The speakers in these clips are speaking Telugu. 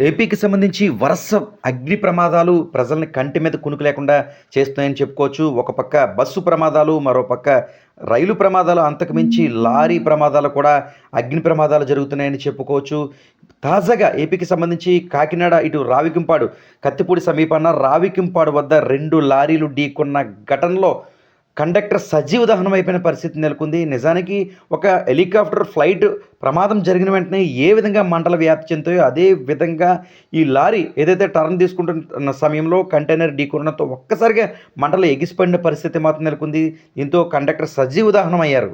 ఏపీకి సంబంధించి వరుస అగ్ని ప్రమాదాలు ప్రజల్ని కంటి మీద కునుకు లేకుండా చేస్తున్నాయని చెప్పుకోవచ్చు. ఒక పక్క బస్సు ప్రమాదాలు, మరో పక్క రైలు ప్రమాదాలు, అంతకు మించి లారీ ప్రమాదాలు కూడా అగ్ని ప్రమాదాలు జరుగుతున్నాయని చెప్పుకోవచ్చు. తాజాగా ఏపీకి సంబంధించి కాకినాడ ఇటు రావికింపాడు, కత్తిపూడి సమీపాన రావికింపాడు వద్ద 2 లారీలు ఢీకొన్న ఘటనలో కండక్టర్ సజీవ దహనం అయిపోయిన పరిస్థితి నెలకొంది. నిజానికి ఒక హెలికాప్టర్ ఫ్లైట్ ప్రమాదం జరిగిన వెంటనే ఏ విధంగా మంటలు వ్యాప్తి చెందుతాయో అదే విధంగా ఈ లారీ ఏదైతే టర్న్ తీసుకుంటున్న సమయంలో కంటైనర్ ఢీకొనడంతో ఒక్కసారిగా మంటలు ఎగిసిపడిన పరిస్థితి మాత్రం నెలకొంది. దీంతో కండక్టర్ సజీవ దహనం అయ్యారు.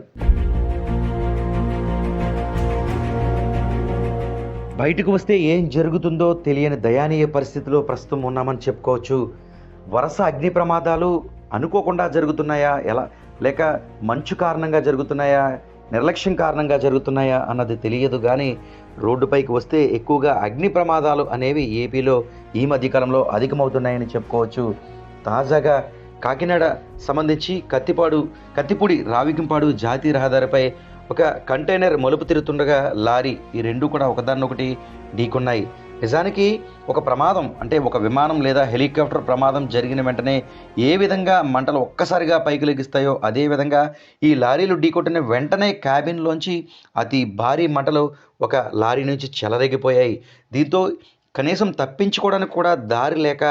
బయటకు వస్తే ఏం జరుగుతుందో తెలియని దయనీయ పరిస్థితిలో ప్రస్తుతం ఉన్నామని చెప్పుకోవచ్చు. వరుస అగ్ని ప్రమాదాలు అనుకోకుండా జరుగుతున్నాయా, లేక మంచు కారణంగా జరుగుతున్నాయా, నిర్లక్ష్యం కారణంగా జరుగుతున్నాయా అన్నది తెలియదు. కానీ రోడ్డుపైకి వస్తే ఎక్కువగా అగ్ని ప్రమాదాలు అనేవి ఏపీలో ఈ మధ్యకాలంలో అధికమవుతున్నాయని చెప్పుకోవచ్చు. తాజాగా కాకినాడ సంబంధించి కత్తిపూడి రావికింపాడు జాతీయ రహదారిపై ఒక కంటైనర్ మలుపు తిరుగుతుండగా లారీ, ఈ రెండు కూడా ఒకదాన్నొకటి ఢీకొన్నాయి. నిజానికి ఒక ప్రమాదం అంటే ఒక విమానం లేదా హెలికాప్టర్ ప్రమాదం జరిగిన వెంటనే ఏ విధంగా మంటలు ఒక్కసారిగా పైకి లెగిస్తాయో అదేవిధంగా ఈ లారీలు ఢీకొట్టిన వెంటనే క్యాబిన్లోంచి అతి భారీ మంటలు ఒక లారీ నుంచి చెలరేగిపోయాయి. దీంతో కనీసం తప్పించుకోవడానికి కూడా దారి లేక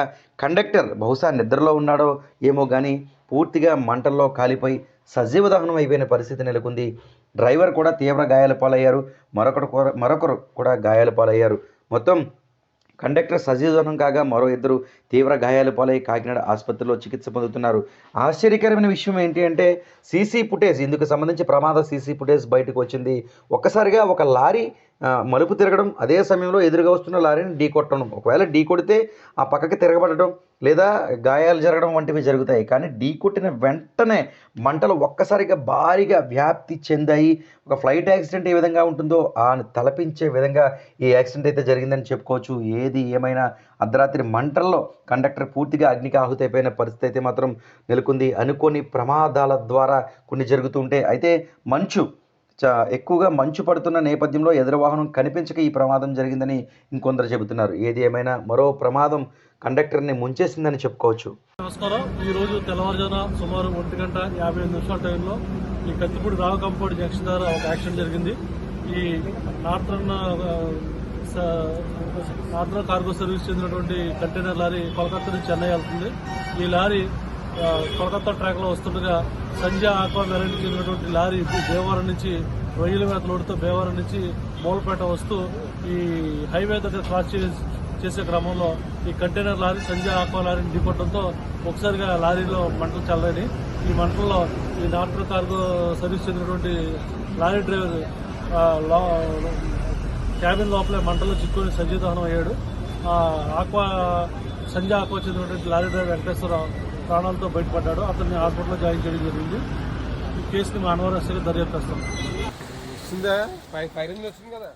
కండక్టర్ బహుశా నిద్రలో ఉన్నాడో ఏమో కానీ పూర్తిగా మంటల్లో కాలిపోయి సజీవ దహనం అయిపోయిన పరిస్థితి నెలకొంది. డ్రైవర్ కూడా తీవ్ర గాయాల పాలయ్యారు, మరొకరు కూడా గాయాల పాలయ్యారు. మొత్తం కండక్టర్ సజీవదహనం కాగా మరో 2 తీవ్ర గాయాల పాలై కాకినాడ ఆసుపత్రిలో చికిత్స పొందుతున్నారు. ఆశ్చర్యకరమైన విషయం ఏంటి అంటే సీసీ ఫుటేజ్, ఇందుకు సంబంధించి ప్రమాద సీసీ ఫుటేజ్ బయటకు వచ్చింది. ఒక్కసారిగా ఒక లారీ మలుపు తిరగడం, అదే సమయంలో ఎదురుగా వస్తున్న లారీని ఢీకొట్టడం, ఒకవేళ ఢీకొడితే ఆ పక్కకి తిరగబడడం లేదా గాయాలు జరగడం వంటివి జరుగుతాయి. కానీ ఢీకొట్టిన వెంటనే మంటలు ఒక్కసారిగా భారీగా వ్యాప్తి చెందాయి. ఒక ఫ్లైట్ యాక్సిడెంట్ ఏ విధంగా ఉంటుందో ఆ తలపించే విధంగా ఈ యాక్సిడెంట్ అయితే జరిగిందని చెప్పుకోవచ్చు. ఏది ఏమైనా అర్ధరాత్రి మంటల్లో కండక్టర్ పూర్తిగా అగ్నికి ఆహుతి అయిపోయిన పరిస్థితి అయితే మాత్రం నెలకొంది. అనుకోని ప్రమాదాల ద్వారా కొన్ని జరుగుతుంటే అయితే ఎక్కువగా మంచు పడుతున్న నేపథ్యంలో ఎదురు వాహనం కనిపించక ఈ ప్రమాదం జరిగిందని ఇంకొందరు చెబుతున్నారు. ఏది ఏమైనా మరో ప్రమాదం కండక్టర్ని ముంచేసిందని చెప్పుకోవచ్చు. నమస్కారం. ఈరోజు తెల్లవారుజామున సుమారు 1:55 టైంలో ఈ కత్తిపూడి రావికంపాడు జంక్షన్ ద్వారా ఒక యాక్సిడెంట్ జరిగింది. ఈ నార్థర్న్ కార్గో సర్వీస్ చెందినటువంటి కంటైనర్ లారీ కోల్కతా నుంచి చెన్నై వెళ్తుంది. ఈ లారీ కోల్కతా ట్రాక్లో వస్తుండగా సంజయ్ ఆక్వా మెరైన్కి చెందినటువంటి లారీ భీమవరం నుంచి రొయ్యల మీద లోడుతో భీమవరం నుంచి మూలపేట వస్తూ ఈ హైవే దగ్గర క్రాస్ చేసే క్రమంలో ఈ కంటైనర్ లారీ సంజయ్ ఆక్వా లారీని ఢీకొట్టడంతో ఒకసారిగా లారీలో మంటలు చల్లని. ఈ మంటల్లో ఈ నార్థర్న్ కార్గో సర్వీస్ చెందినటువంటి లారీ డ్రైవర్ క్యాబిన్ లోపలే మంటల్లో చిక్కుని సజీవ దహనం అయ్యాడు. సంజయ్ ఆక్వా చెందినటువంటి లారీ డ్రైవర్ వెంకటేశ్వరరావు ప్రాణాలతో బయటపడ్డాడు. అతన్ని హాస్పిటల్లో జాయిన్ చేయడం జరిగింది. ఈ కేసుని మానవరాశిగా దర్యాప్తు చేస్తాం. ఫైరింగ్ వచ్చింది కదా.